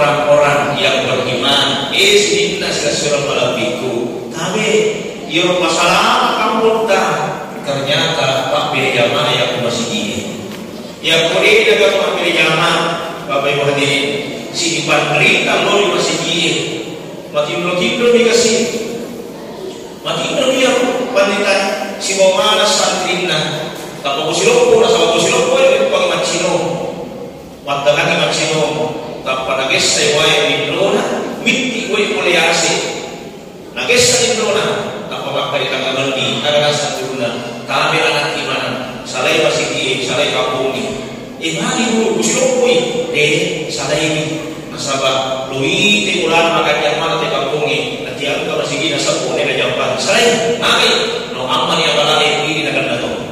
orang-orang yang beriman istinna sirasura malabiku tapi yang masalah kamu tak ternyata Pak pilih jamaah yang masih gini yang boleh dapat Pak pilih jamaah Bapak Ibu hadirin si ipan berita lo masih gini makin dikasih makin yang wanita si mana santrina tak kusilopo nasa kusilopo itu pakai macino watakan macino tak pada gese wae indrona miti wae kuliasi nah gese indrona tak pakai tangga berdi ada santrina kami anak iman salai masih di salai kampung ni mari dulu kusilopo salai ini nasabah lui ti ulan makan yang mana ti kampung ni nanti aku masih gina sapu ni jawaban salai ngai no aman yang balai ini akan datang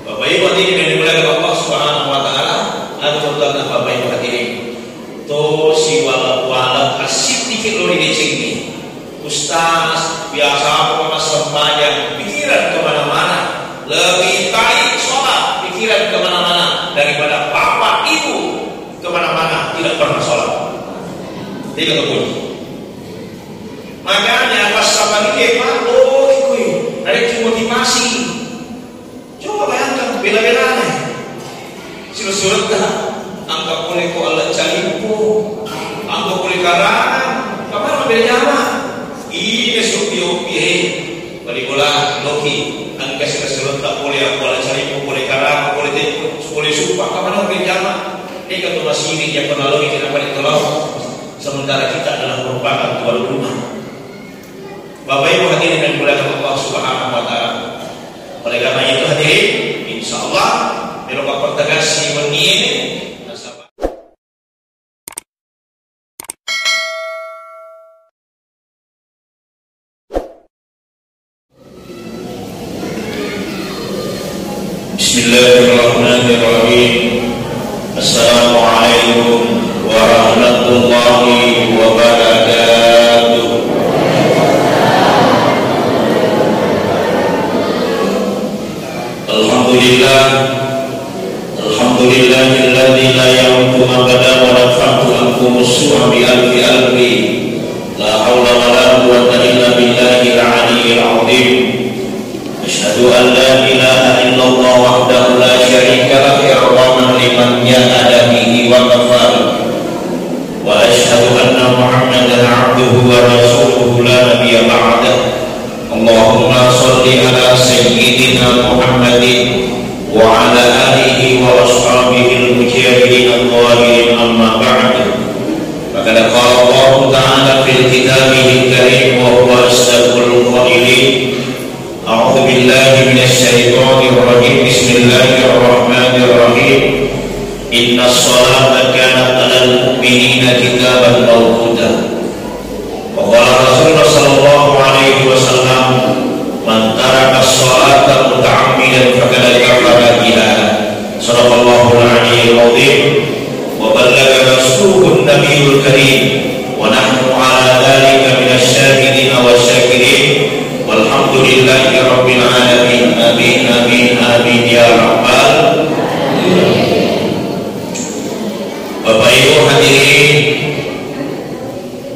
Bapak Ibu hadirin yang dimuliakan Allah Subhanahu wa taala, ada betul Bapak Ibu hadirin. To si wala asik dikit lo di sini. Ustaz biasa apa sembahyang pikiran kemana mana lebih baik sholat pikiran kemana mana daripada bapak ibu kemana mana tidak pernah sholat. Tidak betul. Makanya pas sama dikit ikui ada motivasi. Coba bayangkan bela-bela surat-surat dah anggap boleh ko Allah calipu anggap boleh karangan kapan bela jamaah ini supi-upi balik bola loki angka surat tak boleh aku Allah calipu boleh karangan boleh sumpah kapan bela jamaah ini kata masih yang pernah loki kenapa ditolak sementara kita adalah merupakan tuan rumah Bapak Ibu hadirin dan dimuliakan Allah Subhanahu wa taala. Oleh karena itu hadirin, insyaallah Eropa pertegas si ini Bismillahirrahmanirrahim. Assalamualaikum warahmatullahi wabarakatuh. Alhamdulillahilladzi la yamutu abada wa la yafatu ankum as-su'a bi alfi la haula wa la quwwata illa billahil 'aliyyil 'azim. Asyhadu an la ilaha illallah wahdahu la syarika lahu i'zaman liman jahada bihi wa kafara wa asyhadu anna Muhammadan 'abduhu wa rasuluhu la nabiyya ba'dahu. Allahumma shalli ala sayyidina Muhammadin wa ala alihi wa ashabihi al-mujahidin al-zahirin amma ba'du. Maka qala Allah ta'ala fil kitabihi al-karim wa huwa asdaqul qailin. A'udzu billahi minasy syaithanir rajim. Bismillahirrahmanirrahim. Innas salata kanat 'alal mu'minina kitaban mawquta. Qala Rasulullah sallallahu alaihi wasallam man taraka as-salata muta'ammidan faqad kafara biha. Shadaqallahu al-'aliyyul 'azim wa ballagha rasuluhu an-nabiyyul karim wa nahnu 'ala dhalika minasy syahidin wasyakirin walhamdulillahi rabbil alamin. Amin amin amin ya rabbal alamin. Bapak Ibu hadirin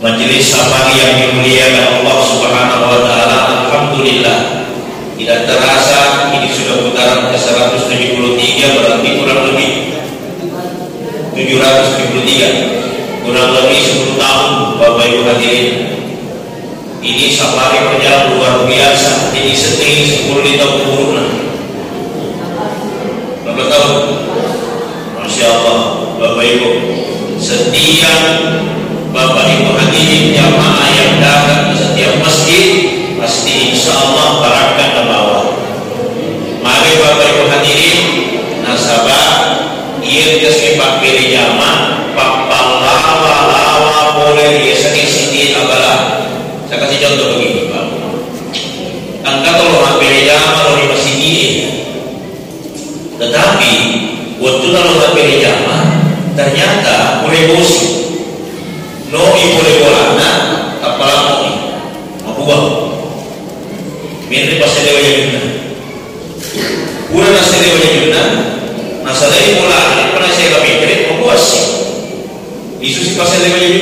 majelis safari yang dimuliakan Allah Subhanahu wa taala, alhamdulillah tidak terasa ini sudah putaran ke 173, berarti kurang lebih 773, kurang lebih 10 tahun Bapak Ibu hadirin. Ini safari berjalan luar biasa. Ini setting 10 di tahun kuruna berapa tahun? Masya Allah Bapak Ibu, setiap Bapak Ibu hadirin jamaah yang datang di setiap masjid pasti insya Allah barakah ke bawah. Mari Bapak Ibu hadirin nasabah ia kasih pakai jamaah papal lawa boleh dia sedih abalah. Saya kasih contoh begini Pak. Angkat kalau pakai jamaah di masjid ini, tetapi waktu kalau pakai jamaah ternyata boleh bosi. No boleh bolana apalah mau mabuah mirip pas dewa juna pura nasi dewa juna nasalai bola ini pernah saya kami mirip mabuah sih Isu si pasal lewat jadi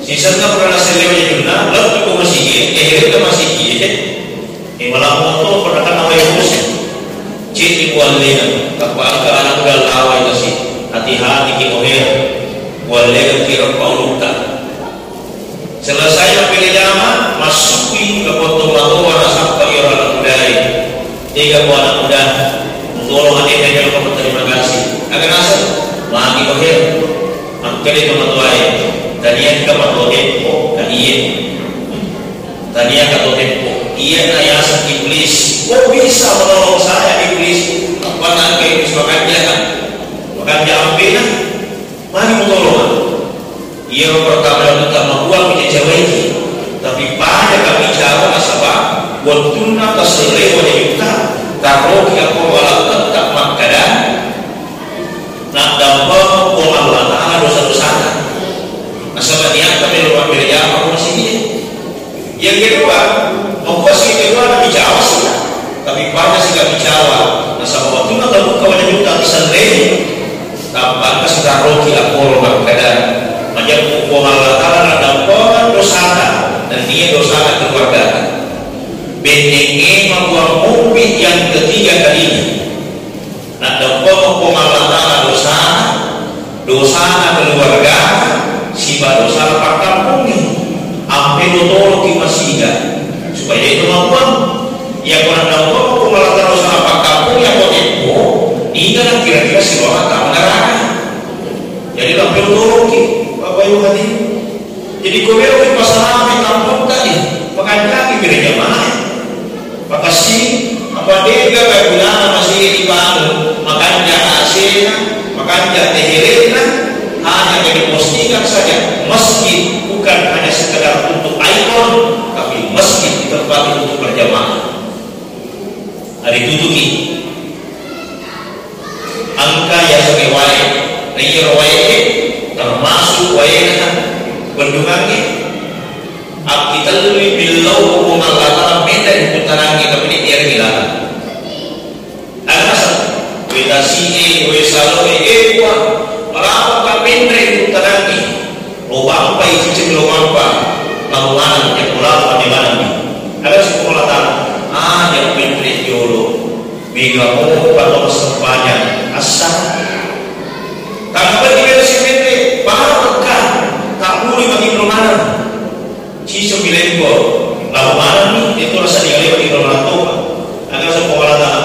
sisa pernah nasi lewat jadi na lalu kau masih ye kita masih ye malam motor pernah kan awal musim ciri kualnya kapal ke anak udah lawai kasih hati-hati kimoher kualnya kira kau luka selesai pilih jama masuki ke potong matoa sampai orang budaya 3 anak muda tolong hati yang kamu terima kasih agar asal lagi kohir angkali teman-teman tadinya kita patut tempo tadinya kata tempo iya ayasa iblis kok bisa menolong saya iblis apa ke iblis makan dia ambil mari menolong iya pertama kita membuat punya cewek tapi banyak kami jawab asabah waktunya terselai wajah kita taruh kita kawal tetap makanan nak dapat Allah Ta'ala dosa-dosa asal dia kami lupa beda apa masih dia yang kedua membuat si kedua Nabi Jawa sih tapi banyak sih Nabi Jawa asal waktu nak dapat kawan juga terselai tanpa kasih taruh kita kawal makanan macam Allah Ta'ala nak dapat dosa dan dia dosa keluarga benenge membuat mobil yang ketiga kalinya nak dapat pemahaman dosa keluarga siapa dosa pak kampungnya ampe dotoro kimasiga supaya itu mampuan yang orang dapat pemahaman dosa pak kampungnya potempo ini kan kira-kira si orang tak menerangkan jadi ampe dotoro ki bapak ibu hati jadi kau di masalah di kampung tadi pengajian gereja mana makasih apa dia gak guna masih dibangun makanya hasilnya makanya tehirina hanya dipostingkan saja masjid bukan hanya sekedar untuk ikon tapi masjid tempat untuk berjamaah hari tutuki angka yang sebagai wae layar wae termasuk wae bendungannya kita lebih bilau mengalahkan beda di putaran kita ini biar hilang. Alas kita sih selalu kuat melakukan benda di putaran ini. Lubang apa itu cek lubang apa? Laluan yang pulang di mana ni? Ada sekolah tak? Yang benda jolo. Mega mau atau sepanjang asal. Kalau benda si benda baru kan tak boleh bagi perumahan. Ciso bilengo lalu mana nih itu rasa dia lewat di dalam toba agar sekolah tak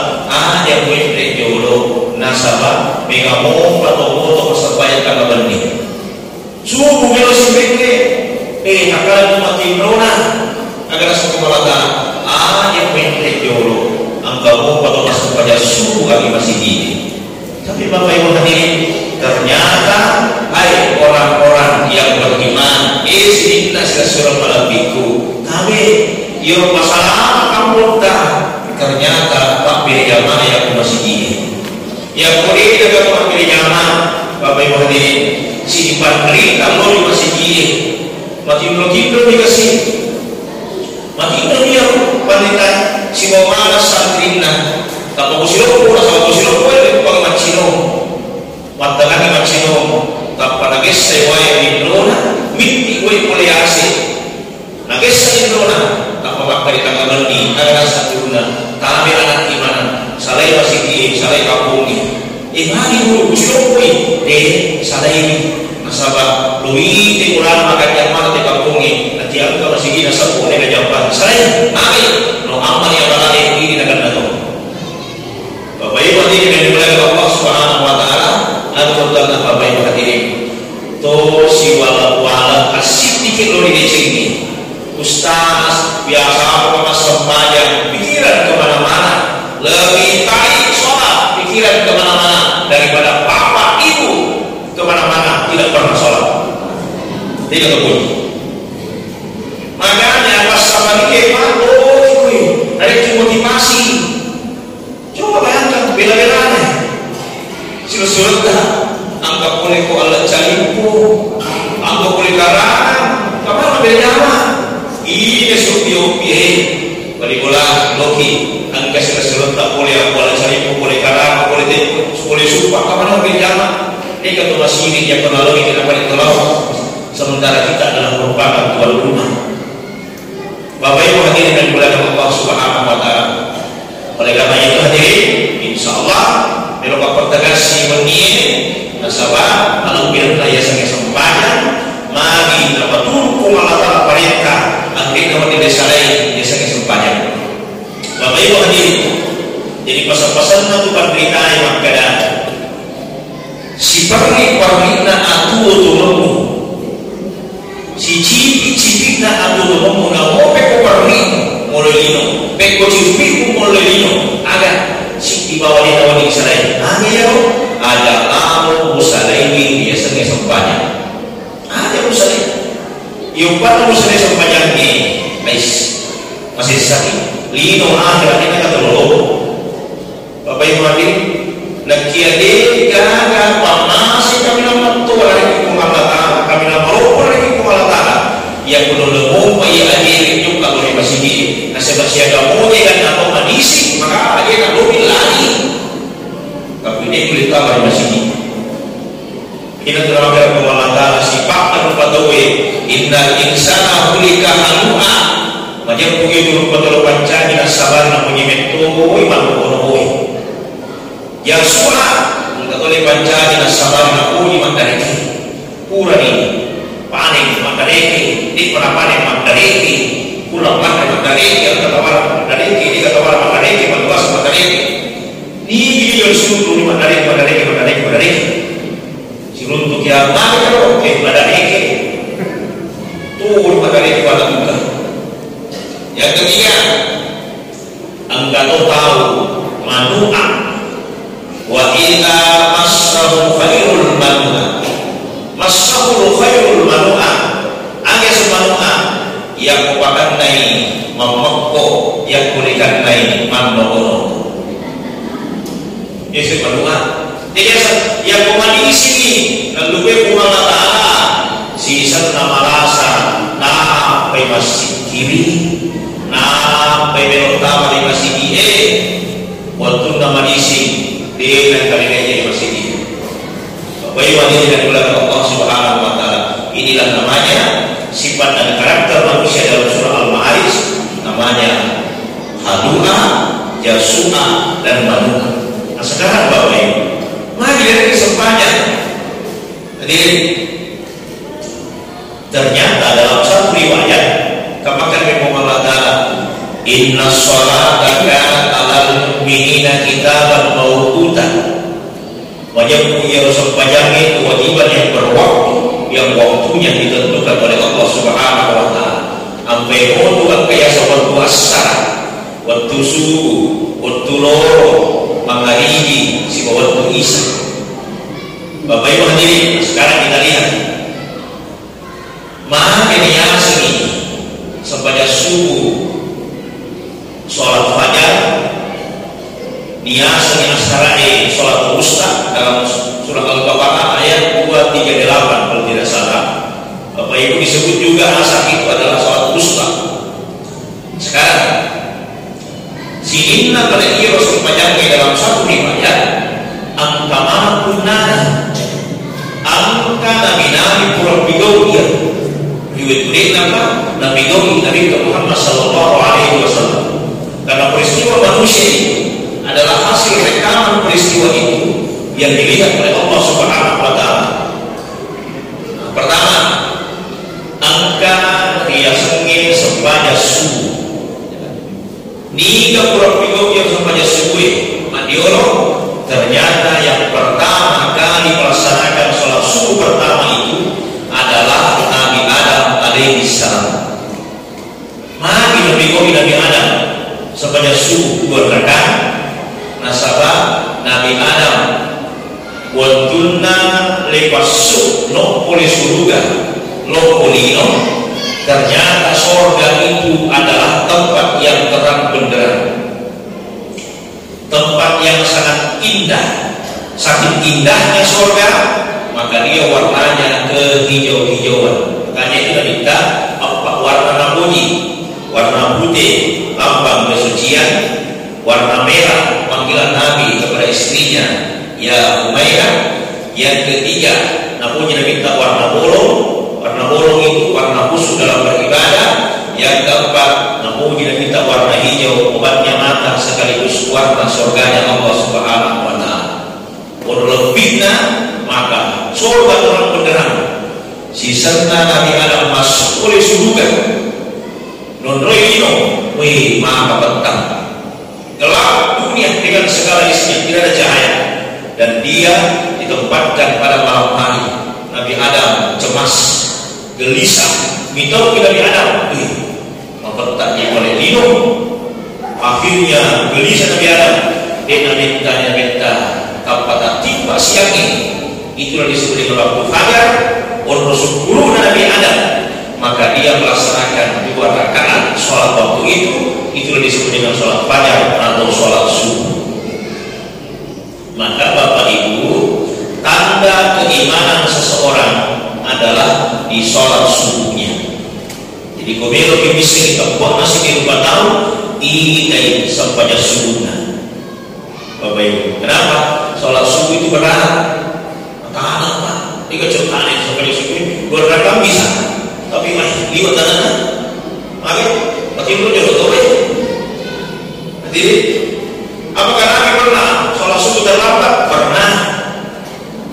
yang boleh jolo nasabah mega mau atau moto persebaya kagak benih subuh melo sibeke akal mati rona agar sekolah tak yang boleh jolo angka mau atau persebaya subuh kami masih gini tapi bapak ibu hadirin ternyata hai orang-orang yang beriman inna surah malabiku kami yang masalah kamu tak ternyata tak pilih jamaah yang masih gini yang boleh kita tak pilih jamaah bapak ibu hadirin si dipandri kalau masih gini mati belum dikasih mati dia wanita si mama santrina tak mau silo pun sama silo pun pang macino matakan macino tak pada gesai wae indona miti wae poliasi nagesai indona tak pakai di tangga bandi ada satu guna kami anak iman salai masih di salai kampung ini mari dulu silo wae salai ini nasabah lui di ulang makan yang mana di kampung ini nanti aku masih di nasabah ini jawaban salai mari no amal yang balai ini akan datang bapak ibu hadirin yang dimuliakan Allah Subhanahu wa taala dan bapak ibu hadirin to si wala asik dikit lo di sini ustaz biasa apa sembahyang pikiran kemana-mana lebih baik sholat pikiran kemana-mana daripada bapak ibu kemana-mana tidak pernah sholat tidak betul makanya pas sama dikit ada motivasi coba bayangkan bela-belanya surat anggap boleh ko Allah calimpu anggap boleh karangan kapan beda nyawa ini supi-upi balik bola loki angka surat tak boleh Allah calimpu boleh karangan boleh sumpah kapan beda nyawa Ini ketua sirik yang melalui kenapa ditolong, sementara kita adalah merupakan tuan rumah. Bapak Ibu hadirin dan dimuliakan Allah Subhanahu wa taala. Oleh karena itu hadirin, insyaallah belok pertegas si menien nasabah kalau bila ya sangat sempurna mari dapat turun Allah taala perintah akhirnya dapat desa lain ya sangat sempurna. Bapak Ibu hadirin, jadi pasal-pasal itu berita yang ada si pergi permina atu turumu si cipi na atu turumu na mo peko permi molelino peko cipi molelino aga si di bawah di bawah di Israel ada ya ada lamu musalaimi biasanya sempanya ada musalaim yung paano musalaim sempanya ni guys masih sakit lino akhirat ini kata lo Bapak Ibu hadirin nagkiade gaga pamasi kami naman to lagi kumalata kami naman ropo lagi kumalata yang kuno lemo may adirin yung kalau di masigi nasa siaga mo kan atau manisik maka dia kan lebih lagi tapi ini kulit kamar masigi kita terangkan kumalata sifat dan patuwe innal insana hulika halu'a macam begitu betul pancani sabar namanya metoi manuoi yang suara tidak boleh baca dengan sabar nakuni mandareki kurang ini panen mandareki di pernah panen mandareki kurang panen mandareki atau tawar mandareki di tawar mandareki meluas mandareki ini yang suruh di mandareki si untuk yang mana kalau mandareki tuh mandareki pada buka. Yang ketiga engkau tahu manu'ah wa ila massahu khairul manu'ah massahu khairul manu'ah aga semanu'ah yang kupakan nai memekko yang kulikan nai mandono isi manu'ah jadi yang kumani sini lalu kumala ta'ala sisa nama rasa nah pai masjid kiri nah pai belok utama di masjid waktu nama isi di kalinya jadi masjid. Bapak Ibu hadirin dan dimuliakan Allah Subhanahu wa taala. Inilah namanya sifat dan karakter manusia dalam surah Al-Ma'arij, namanya hadu'a, jasu'a dan manu'a. Nah sekarang Bapak Ibu, mari dari kesempatan. Jadi ternyata dalam satu riwayat kamakan Allah taala inna sholata kanat 'alal mu'minina kitaban mawqutan. Wajib punya sepanjang kewajiban yang berwaktu, yang waktunya ditentukan oleh Allah Subhanahu wa taala. Ampai modu kaya sabar puasa, waktu subuh, waktu loro, magharibi, si waktu isya. Bapak Ibu hadirin, sekarang kita lihat mana yang sini sepanjang subuh sholat fajar niasani asara'i sholat wusta dalam surah Al-Baqarah ayat 238 kalau tidak salah. Bapak Ibu disebut juga asar itu adalah sholat wusta. Sekarang si inna kalai Rasul panjangnya dalam satu riwayat angkama punana angka nabi pura bigauya riwayat nama nabi gauli Nabi Muhammad sallallahu alaihi wasallam. Karena peristiwa manusia itu adalah hasil rekaman peristiwa itu yang dilihat oleh Allah Subhanahu wa taala. Pertama, angka dia sengit sepanjang subuh. Niga pura-pura yang sepanjang subuh, Madiolo ternyata yang pertama kali melaksanakan sholat subuh pertama itu adalah Nabi Adam alaihi salam. Mari Nabi Adam sepanjang subuh 2 rakaat nasabah Nabi Adam watunna lepasu no poli surga lo polino. Ternyata sorga itu adalah tempat yang terang benderang, tempat yang sangat indah. Saking indahnya sorga maka dia warnanya kehijau-hijauan. Makanya itu kita apa warna namuni, warna putih lambang kesucian, warna merah panggilan Nabi kepada istrinya ya Umayyah, Yang ketiga, namun kita minta warna bolong. Warna bolong itu warna khusus dalam beribadah. Yang keempat, namun kita minta warna hijau, obatnya mata sekaligus warna surganya Allah Subhanahu wa taala. Lebihnya maka surga terang benderang. Sisana Nabi Adam masuk oleh surga. Non reino, maka petang. Gelap dunia dengan segala isinya, tidak ada cahaya. Dan dia ditempatkan pada malam hari. Nabi Adam cemas, gelisah, minta ke Nabi Adam, tak boleh minum. Akhirnya gelisah Nabi Adam, dia minta kapata tiba siang ini. Itulah disebut dengan waktu fajar. Orang Rasul Nabi Adam, maka dia melaksanakan 2 rakaat sholat waktu itu. Itulah disebut dengan sholat fajar atau sholat subuh. Maka Bapak Ibu, tanda keimanan seseorang adalah di sholat subuhnya. Jadi komelo bisa kita buat masih di rumah tahu ini sampainya subuhnya. Bapak Ibu, kenapa? Sholat subuh itu berat. Tahan Pak, ini kecotaan sampai subuh beragam bisa, tapi masih liwat tanah. Oke, makin lu jodoh tuh. Jadi, apakah Nabi pernah sholat subuh terlambat? Pernah.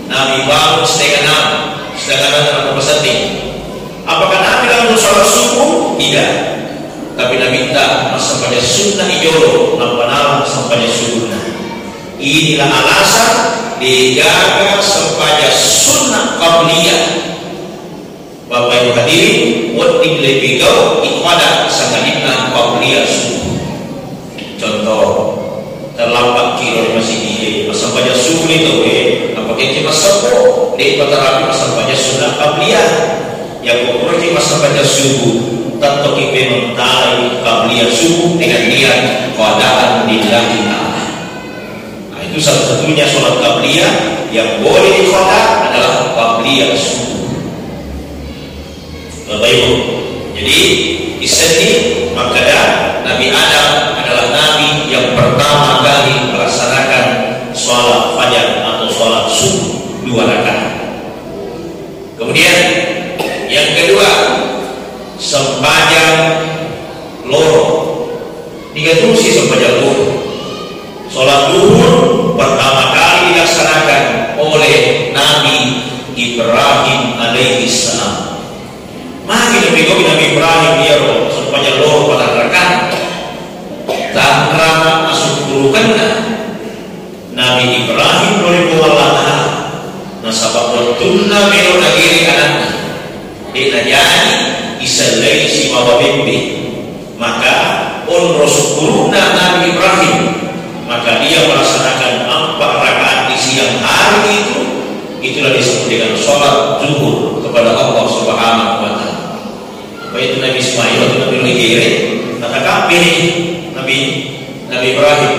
Nabi bangun setengah 6 berapa? Apakah Nabi langsung sholat subuh? Tidak. Tapi Nabi minta sampai sunnah ijolo, nampak sampai sunnah. Inilah alasan dijaga sampai sunnah qabliyah. Bapak Ibu hadirin, wajib lebih jauh ibadah sangatnya qabliyah subuh. Contoh, terlambat kilo masih di sampai subuh itu, apakah kita masuk di patarapi sampai sunnah qabliyah. Yang berarti sampai subuh, tentu kita mentai qabliyah subuh dengan niat qadaan lillahi ta'ala. Itu satu-satunya sholat qabliyah yang boleh diqada adalah qabliyah subuh. Bapak Ibu, jadi di sini maka Nabi Adam adalah Nabi yang pertama kali melaksanakan sholat fajar atau sholat subuh 2 rakaat. Kemudian yang kedua, sembahyang loro. 3 fungsi sembahyang loro. Sholat duhur pertama kali dilaksanakan oleh Nabi Ibrahim alaihissalam. Maka Nabi Ibrahim dia supaya loro pada rakaat tanpa masuk kurukannya Nabi Ibrahim rahimahullah nasabah tunna melo nagiri anaknya dia jadi isalai si bawa bimbi. Maka on rasul Nabi Ibrahim, maka dia melaksanakan 4 rakaat di siang hari itu. Itulah disebut dengan sholat zuhur kepada Allah Subhanahu wa taala. Apa itu Nabi Ismail atau Nabi Ibrahim? Kata kafir Nabi Ibrahim.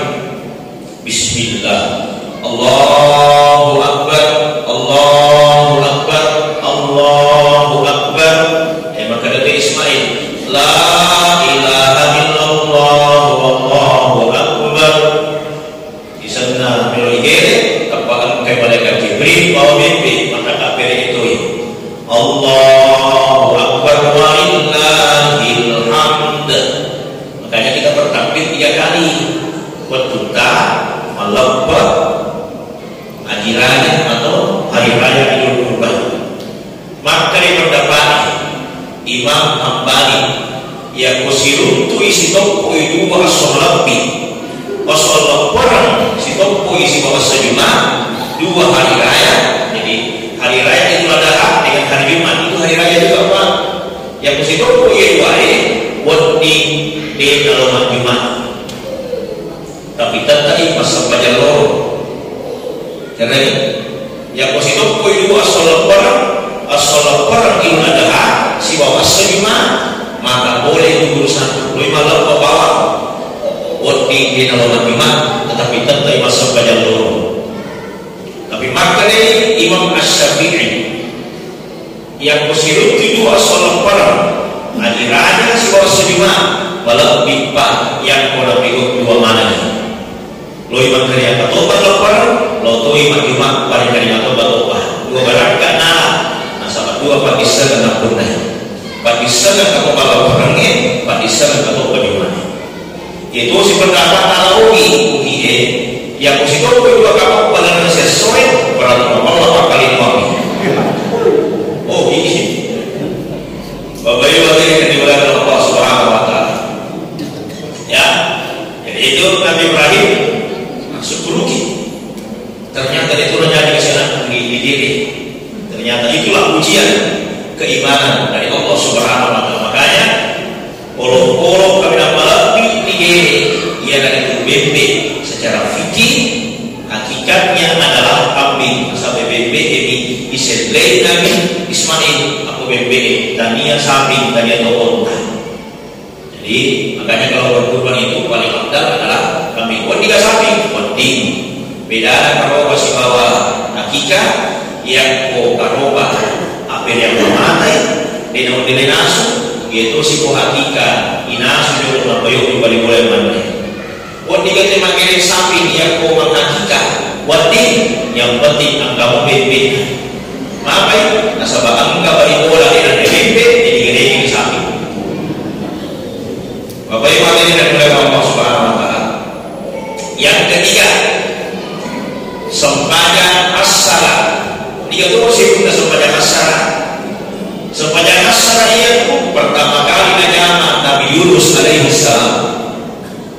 Bismillah. Allahu Akbar. Allahu Akbar. Allahu Akbar. Maka kata Ismail, la ilaha illallah wallahu akbar. Di sana Ibrahim apakah kayak malaikat Jibril bawa mimpi, maka kafir itu Allahu Akbar wa lillahil hamd. Makanya kita bertakbir 3 kali. Waktuta malabba hari raya atau hari raya Idul Kurban. Maka diperdapati Imam Hambali yang kusirun tu isi toko itu bahasa lebih. Wassallallahu orang si toko isi bahasa Jumat 2 hari raya. Jadi hari raya itu adalah dengan hari Jumat itu hari raya juga Pak. Yang isi toko itu wadi di dalam Jumat. Tapi tetap masa pelajar loro. Karena yang isi toko itu asal orang itu adalah si bawa Jumat, maka boleh urusan 5 malam ke bawah. Wadi di dalam Jumat, tetapi tetap masa pelajar loro. Tapi makanya Imam Asy-Syafi'i yang kusirut itu asal orang adiranya si bawa Jumat, malah pipa yang kalau ikut 2 mana. Lo imam kerja tobat lapar, lo tuh imam Jumat pada kerja tobat. tua patisa kena punai, patisa kena kepala orangnya, patisa kena kepala dimana. Itu si pendapat analogi yang positif kedua kapal pada sesuai peraturan Allah kali mami. Oh ini Bapak Ibu yang dimuliakan Allah Subhanahu wa taala. Ya. Jadi itu Nabi Ibrahim masuk ke bukit. Ternyata itu terjadi kesalahan di diri. Ternyata itulah ujian keimanan dari Allah Subhanahu wa taala. Makanya polo kami nama lebih ia dari bebbe secara fikih hakikatnya adalah kambing sampai bebbe ini iselai Nabi Ismail aku bebbe tania sapi tania unta. Jadi makanya kalau berkurban itu paling afdal adalah kambing. Tiga sapi penting. Beda kalau masih bawa hakikat yang karoba apa yang mematai dengan nasu yaitu si hakikat inasu juga nabayok juga boleh mana. Tiga tema kiri sapi yang menghakikat wadin yang penting angka bebek. Mapai nasabah angka bagi bola dengan bebek jadi gede sapi. Bapak Ibu ini dan mulai Allah Subhanahu wa taala. Yang ketiga, sembahyang as-salat. Dia tu masih punya sembahyang as-salat. Sembahyang as-salat itu pertama kali nama Nabi Yunus alaihi salam.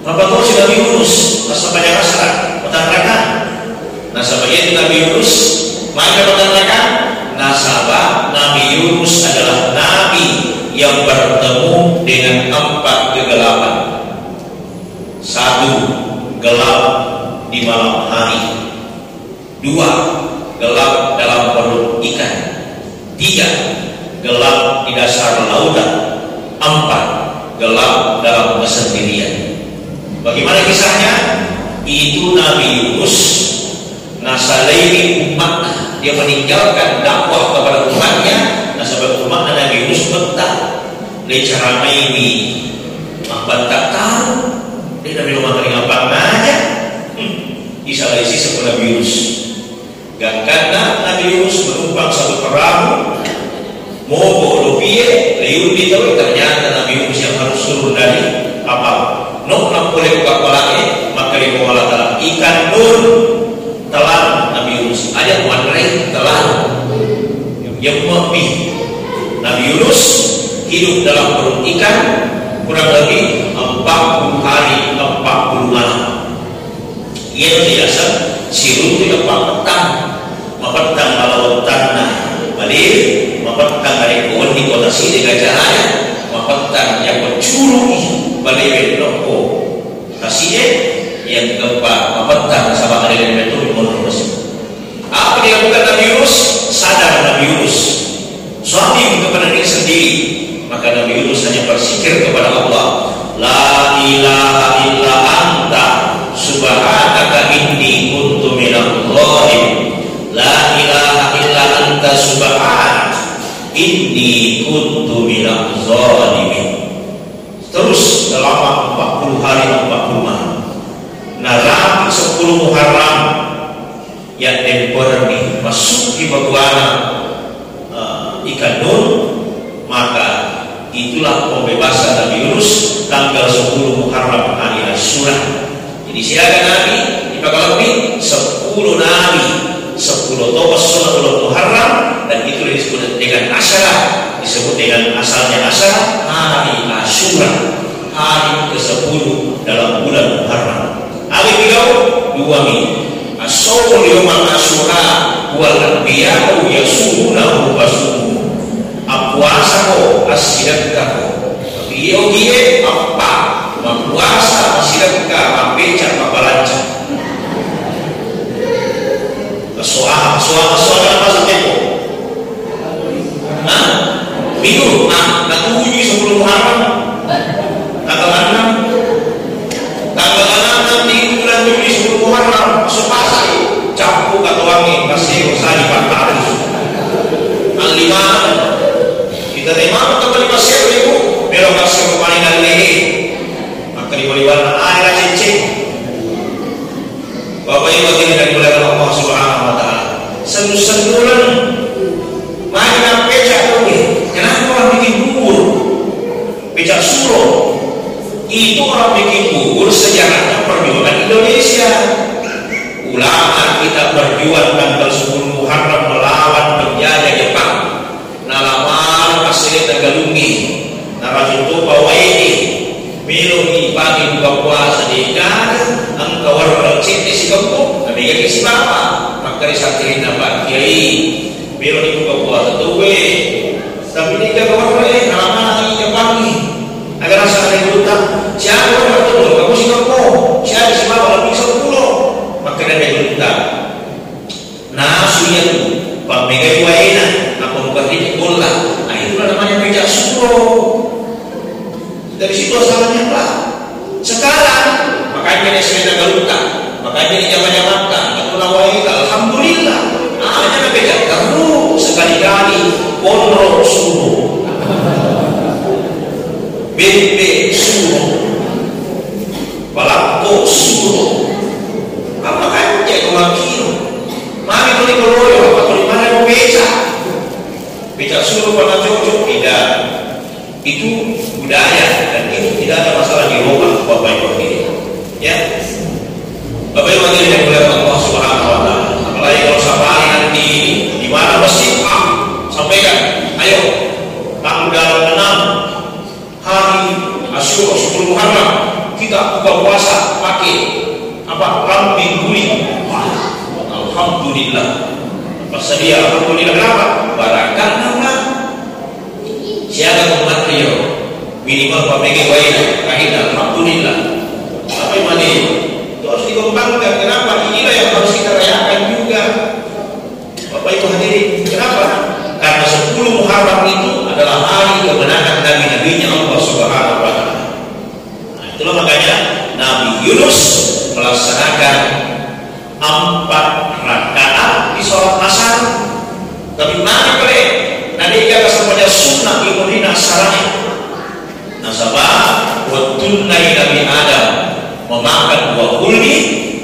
Apa tu si Nabi Yunus sembahyang as-salat? Petang-petang. Nasabah itu Nabi Yunus, maka petang-petang nasabah Nabi Yunus adalah nabi yang bertemu dengan 4 kegelapan. 1. Gelap di malam hari. 2. Gelap dalam perut ikan. 3. Gelap di dasar lautan. 4. Gelap dalam kesendirian. Bagaimana kisahnya? Itu Nabi Yunus nasalaini umatnya, dia meninggalkan dakwah kepada umatnya. Nasabah umatnya Nabi Yunus betah lecara maini tak tahu dia Nabi Yunus apa aja isalisi sekolah Nabi Yunus gak karena Nabi Yunus menumpang satu perahu mobo lupie liun ditahu ternyata Nabi Yunus yang harus turun dari kapal nak boleh kapalnya maka dia mengolah dalam ikan nur telan Nabi Yunus ada warnai telan yang lebih Nabi Yunus hidup dalam perut ikan kurang lebih 40 hari 40 malam. Ia biasa siru itu petang mapetang kalau tanah balik mapetang dari kawan di kota sini gajahnya mapetang yang bercuru balik loko kasihnya yang keempat mapetang sama ada yang betul menurut apa yang bukan Nabi Yunus sadar Nabi Yunus suami kepada diri sendiri maka Nabi Yunus hanya berzikir kepada Allah la ilaha illa anta subhanaka inni kuntu minadh dhalimin la ilaha illa anta subhanaka inni kuntu minadh dhalimin. Terus selama 40 hari 40 malam naram 10 Muharram yang temporary masuk di baguana ikan nur maka itulah pembebasan Nabi Yunus tanggal 10 Muharram hari Asyura. Jadi siaga Nabi dipakai lebih 10 Nabi 10 Tobas 10 Muharram dan itu disebut dengan Asyara disebut dengan asalnya Asyara hari Asyura hari ke-10 dalam bulan Muharram. Hari beliau 2 minggu. As-sawmul yawmal Asyura wal anbiya'u yasumunahu fasumuhu. Puasa ko asidagka ko iyo giye apa puasa asidagka mabeca mabalanca soal apa saja ko minggu natuju sebelum Muharram tanggal 6 di bulan Juli sebelum Muharram masuk pasar campur atau wangi masih usah dipantarus al 5 dari mana kembali pasir itu belok pasir paling alih maka diwali-wali air cincin. Bapak Ibu yang dimuliakan Allah Subhanahu wa taala sendu-sendulan mana peca Itu orang bikin bubur sejarahnya perjuangan Indonesia. Ulama kita berjuang tanggal 10 Muharram melawan penjajah Jepang. Nalaman kasih Tagalungi, narajunto pawaini, milo di pagi buka puasa di negara, angka warna cinta si kampung, tapi yang isi apa? Makanya sakit nama kiai, milo di buka puasa tuwe, tapi di negara warna nalaman lagi Jepang ni, agar rasa ada hutang, siapa yang betul? Kamu si kampung, siapa si mama lebih 10, makanya ada hutang. Nasunya tu, Pak Mega Waina, apa bukan ini bola? Nah itulah namanya becak suro. Dari situ asalnya Pak. Sekarang makanya dia sepeda galuta, makanya dia jaman-jamankan. Itulah Waina, alhamdulillah. Hanya becak terus sekali-kali pondok suro, bebe suro, balako suro. Apa kan dia kemakin? Mari beli koloyo, apa beli mana mau becak suruh pada cocok tidak. Itu budaya dan itu tidak ada masalah di Roma, Bapak Ibu ini. Ya, Bapak Ibu ini yang boleh Allah Subhanahu Wa Taala. Apalagi kalau safari nanti di mana masjid, sampaikan, ayo tanggal 6 hari Asyura 10 Muharram kita buka puasa pakai apa? Kambing guling. Alhamdulillah. Bersedia alhamdulillah kenapa? Barangkan nama siapa material minimal pabrik waina kahina alhamdulillah. Apa yang mana itu harus dikembangkan. Kenapa? Inilah yang harus kita rayakan juga. Bapak Ibu hadirin, kenapa? Karena 10 Muharram itu adalah hari kemenangan nabi-nabinya Allah Subhanahu Wa Taala. Nah, itulah makanya Nabi Yunus melaksanakan 4 rakaat di sholat asar. Tapi mana boleh? Nanti kita semuanya sunnah ibadina sarani. Nasabah watunai Nabi Adam memakan buah kuldi.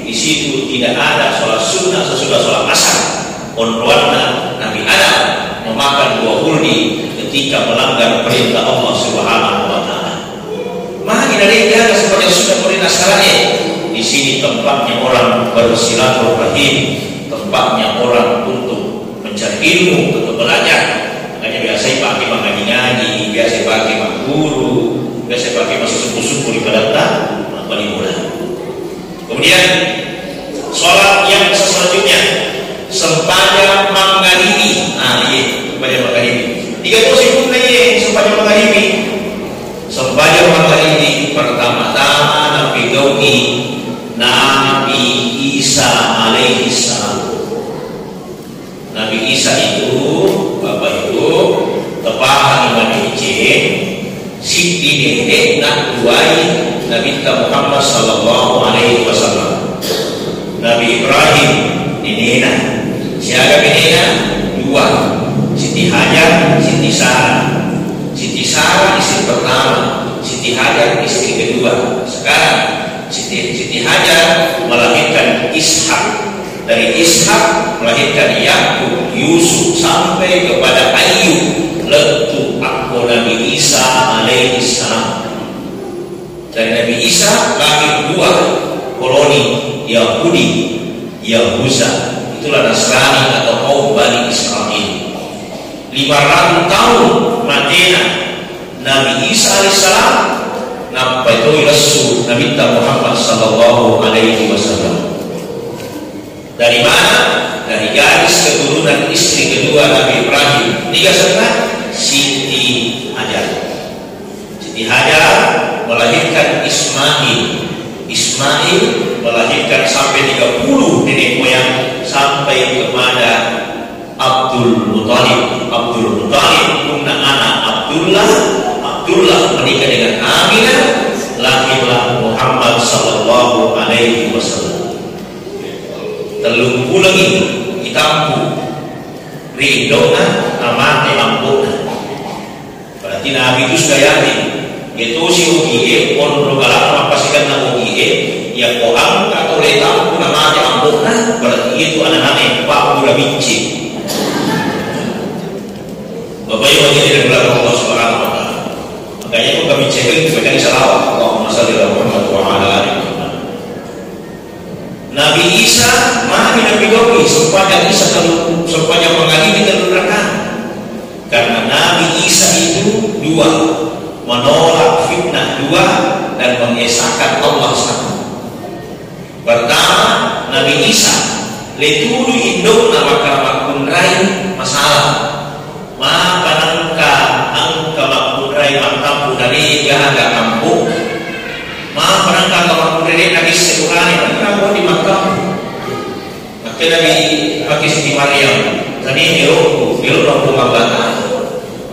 Di situ tidak ada sholat sunnah sesudah sholat asar. Onroana Nabi Adam memakan buah kuldi ketika melanggar perintah Allah Subhanahu Wa Taala. Mari nanti kita semuanya sunnah ibadina sarani. Di sini tempatnya orang bersilaturahim, tempatnya orang untuk mencari ilmu, untuk belajar. Makanya biasa pakai ngaji-ngaji, biasa pakai guru, biasa pakai masuk suku-suku di Badanta, di bulan. Kemudian sholat yang selanjutnya sembahyang maghribi. Sembahyang maghribi. 3 musim nih sembahyang maghribi. Sembahyang maghribi pertama-tama Nabi Gauni Nabi Isa alaihi salam. Nabi Isa itu Bapak Ibu tepahan iman izin Siti Dede nak duai Nabi Muhammad sallallahu alaihi wasallam. Nabi Ibrahim dinena siapa dinena 2 Siti Hajar Siti Sarah. Siti Sarah istri pertama, Siti Hajar istri kedua. Sekarang Siti Hajar melahirkan Ishak, dari Ishak melahirkan Yakub, Yusuf sampai kepada Ayub. Letu aku Nabi Isa alaihi salam. Dari Nabi Isa lahir 2 koloni Yahudi, Yahuza. Itulah Nasrani atau kaum Bani Israel. 500 tahun Madinah Nabi Isa alaihissalam nampai itu Rasul Nabi Muhammad sallallahu alaihi wasallam. Dari mana? Dari garis keturunan istri kedua Nabi Ibrahim. 3 setengah Siti Hajar. Siti Hajar melahirkan Ismail. Ismail melahirkan sampai 30 nenek moyang sampai kepada Abdul Muthalib. Abdul Muthalib punya anak Abdullah. Abdullah menikah dengan Aminah, lahirlah Muhammad sallallahu alaihi wasallam. Telungku lagi ditampu ridona amate ampuna. Berarti Nabi itu sudah yakin itu si ugie on rogalan pastikan na ugie ya ko angka oleh tampu amate ampuna. Berarti itu anak-anak Pak Bura Binci. Bapak Ibu yang dirahmati Allah Subhanahu Wa Taala. Makanya kami cekik bacaan salawat Allahumma shalli ala Muhammad wa ala ali Muhammad. Nabi Isa mana Nabi Gawi sepanjang mengalami keneraka. Karena Nabi Isa itu dua, menolak fitnah dua, dan mengesahkan Allah satu. Pertama, Nabi Isa letudu induk nama kamakun rai masalah. Ma panangka angka makun rai makampu dari jaga kampung. Ma panangka kamakun rai Nabi sekurani panangka di makam. Maka Nabi pakai Siti Maryam. Tadi biru roh mabata.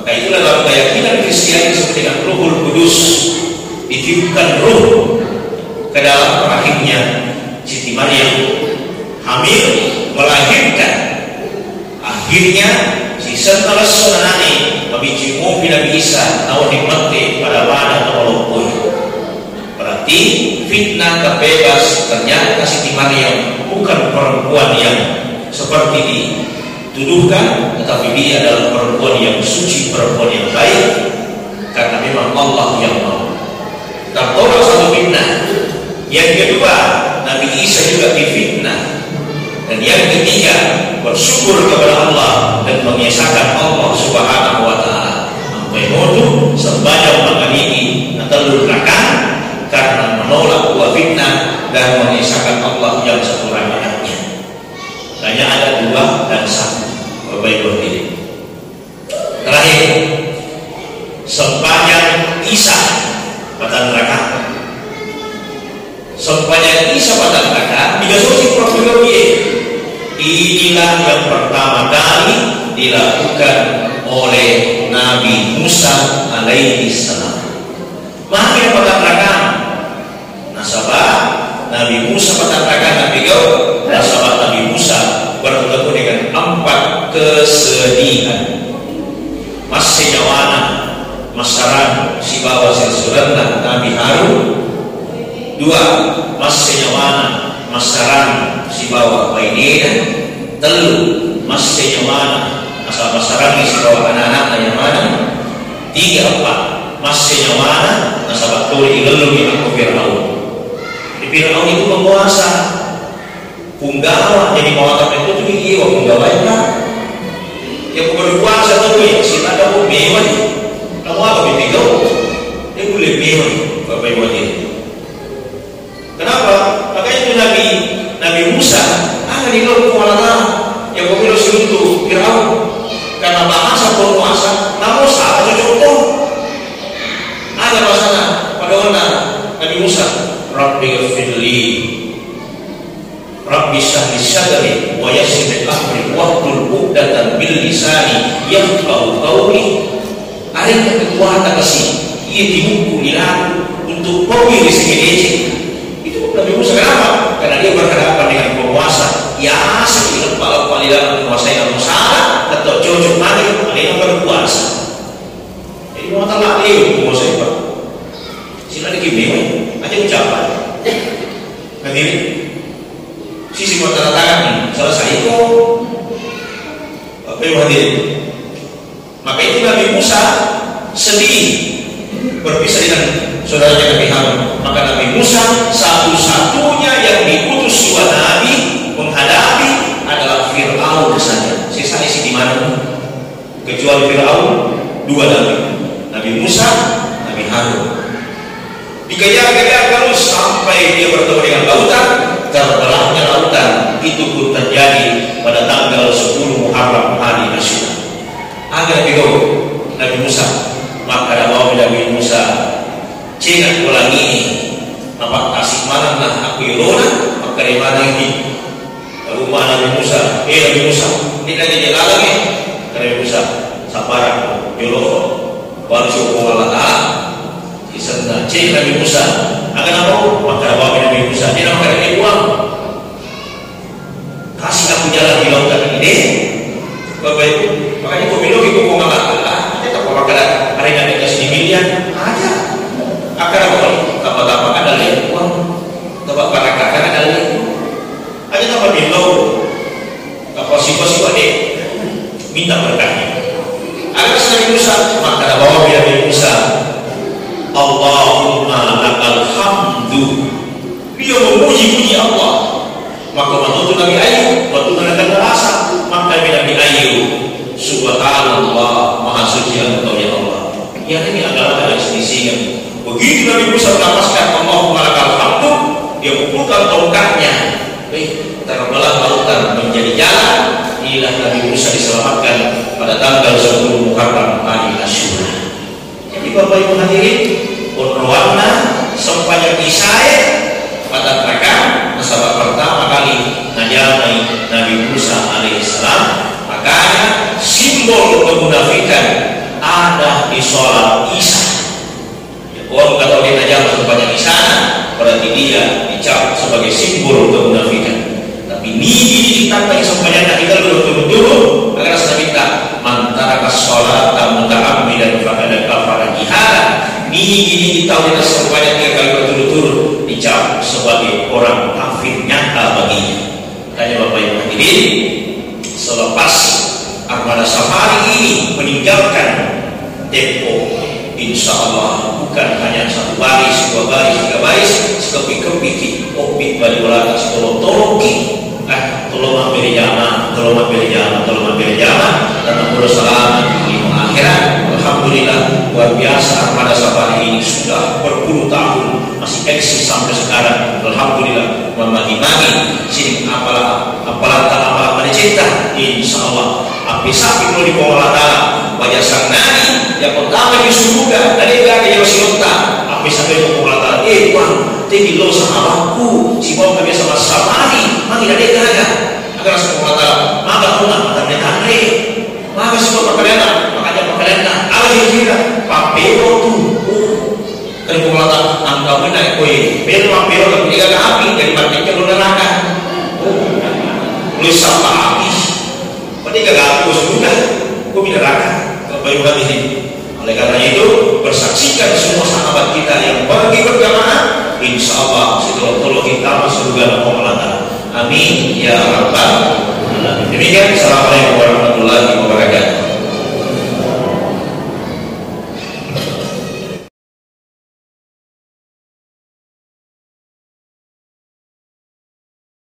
Maka itulah dalam keyakinan Kristiani seperti dengan Ruhul Kudus ditiupkan ruh ke dalam rahimnya Siti Maryam, hamil, melahirkan. Akhirnya si sentara sonani membici mobil Nabi Isa tahu dimati pada pada tolong. Berarti fitnah terbebas. Ternyata Siti Maryam bukan perempuan yang seperti dituduhkan, tetapi dia adalah perempuan yang suci, perempuan yang baik, karena memang Allah yang mau. Tak tolak satu fitnah. Yang kedua, Nabi Isa juga difitnah. Dan yang ketiga, bersyukur kepada Allah dan mengesahkan Allah Subhanahu wa taala. Sampai modu sebanyak mengalami telur neraka karena menolak dua fitnah dan mengesahkan Allah yang sekurang-kurangnya. Hanya ada dua dan satu. Baik berdiri. Terakhir, sepanjang Isa pada neraka. Sepanjang Isa pada neraka digasusi prosedur inilah yang pertama kali dilakukan oleh Nabi Musa alaihi salam. Makin pada neraka nasabah Nabi Musa pada neraka Nabi Gau nasabah Nabi Musa bertemu dengan 4 kesedihan. Mas senyawana masaran si bawa silsulanna Nabi Harun. 2. Mas senyawana masaran si bawa Bainina. 3. Mas senyawana masaran si bawa anak-anak yang mana. 3. 4. Mas senyawana nasabah tuli ilmu yang aku Fir'aun. Di Fir'aun itu penguasa punggawa, jadi mau tak itu dia punggawa itu yang berkuasa itu ya sih ada pun mewah kamu apa begitu dia boleh mewah bapak ibu ini. Kenapa? Makanya itu Nabi Musa di dalam kepala yang pemilu itu Fir'aun karena bahasa penguasa namun salah contoh ada masalah pada Nabi Musa Rabbi ghfirli Rabbi sahli sadri wa yassir li amri wahlul 'uqdatam bil lisani yafqahu qawli. Ada kekuatan kasih ia dibuku ilaku untuk pemilik segereja. Itu Nabi Musa kenapa? Karena dia berhadapan dengan penguasa ya sekali kepala dalam penguasa yang salah atau cocok mana yang berkuasa. Jadi mau tak dia penguasa itu sila dikibim aja ucapan nanti sisi mau tanda tangan selesai itu apa yang hadir. Maka itu Nabi Musa sedih berpisah dengan saudaranya Nabi Harun. Maka Nabi Musa satu-satunya yang diutus dua nabi menghadapi adalah Fir'aun saja. Sisanya di mana? Kecuali Fir'aun dua nabi, Nabi Musa, Nabi Harun. Dikejar-kejar terus sampai dia bertemu dengan lautan. Terbelahnya lautan itu pun terjadi pada tanggal 10 Muharram hari Asyura. Agar begitu Nabi Musa, maka dalam Nabi Musa cingat ulang ini apa kasih malam lah aku yurona maka dari mana ini rumah Nabi Musa Nabi Musa tidak jadi lagi Nabi Musa sabaran yurona baru syukur Allah Ta'ala disana cek Nabi Musa akan apa maka dalam Nabi Musa dia nak kena uang kasih aku jalan di lautan ini Bapak Ibu makanya pemilu itu kok Allah kita tak apa hari nanti kasih miliar aja akan apa ada lihat uang tempat para kakak ada lihat aja tempat bilau apa sifat deh minta berkahnya agar Nabi Musa maka ada bawa Nabi Musa Allahumma lakal memuji-muji Allah. Maka waktu Nabi Ayub, waktu mereka merasa, maka Nabi Ayub, subhanallah, maha suci engkau ya Allah. Ya ini adalah ada selisihnya. Begitu Nabi Musa melepaskan Allahumma lakal hamdu, dia pukulkan tongkatnya, terbelah lautan menjadi jalan. Inilah Nabi Musa diselamatkan pada tanggal 10 Muharram hari Asyura. Jadi Bapak Ibu hadirin, Urwana sempaya kisah pada mereka masalah pertama kali najamai Nabi Musa alaihissalam. Makanya simbol kemunafikan ada di sholat Isya. Orang kata dia najamah sempaya di sana, berarti dia dicap sebagai simbol kemunafikan. Tapi ini ditambah sempaya kita betul-betul agar saya minta mantara sholat muta'ammidan faqad kafara jihadan. Ini ditahu kita supaya 3 kali berturut-turut dicap sebagai orang kafir nyata baginya. Hanya Bapak Ibu hadirin, selepas armada safari ini meninggalkan Depok, insya Allah bukan hanya 1 baris, 2 baris, 3 baris, sekepik-kepik, opik balik belakang, tolong-tolongki, tolong ambil jamaah, dan Allah selamat di akhirat. Alhamdulillah, luar biasa armada safari ini sudah berpuluh tahun masih eksis sampai sekarang. Alhamdulillah, memagi-magi sini apalah pada cinta. Insya Allah, api sapi perlu dipengolakan. Wajah sang Nabi yang pertama disuruhkan dari gak yang silota. Api sapi dipengolakan. Bang, tinggi lo sahabatku, si bawah kami sama safari, magi dari gak agar sepengolakan. Maka punah mata metare, maka semua pekerjaan, makanya pekerjaan. Kira papero tu, kalau pengolahan angka mana koi, papero kalau tidak api dari batiknya lu neraka, lu sampah habis, berarti gak habis sudah, kau neraka. Bayu habis ini. Oleh karena itu bersaksikan semua sahabat kita yang pergi berjamaah, insya Allah setelah tolong kita masuk surga pengolahan. Amin ya rabbal alamin. Demikian. Assalamualaikum warahmatullahi wabarakatuh.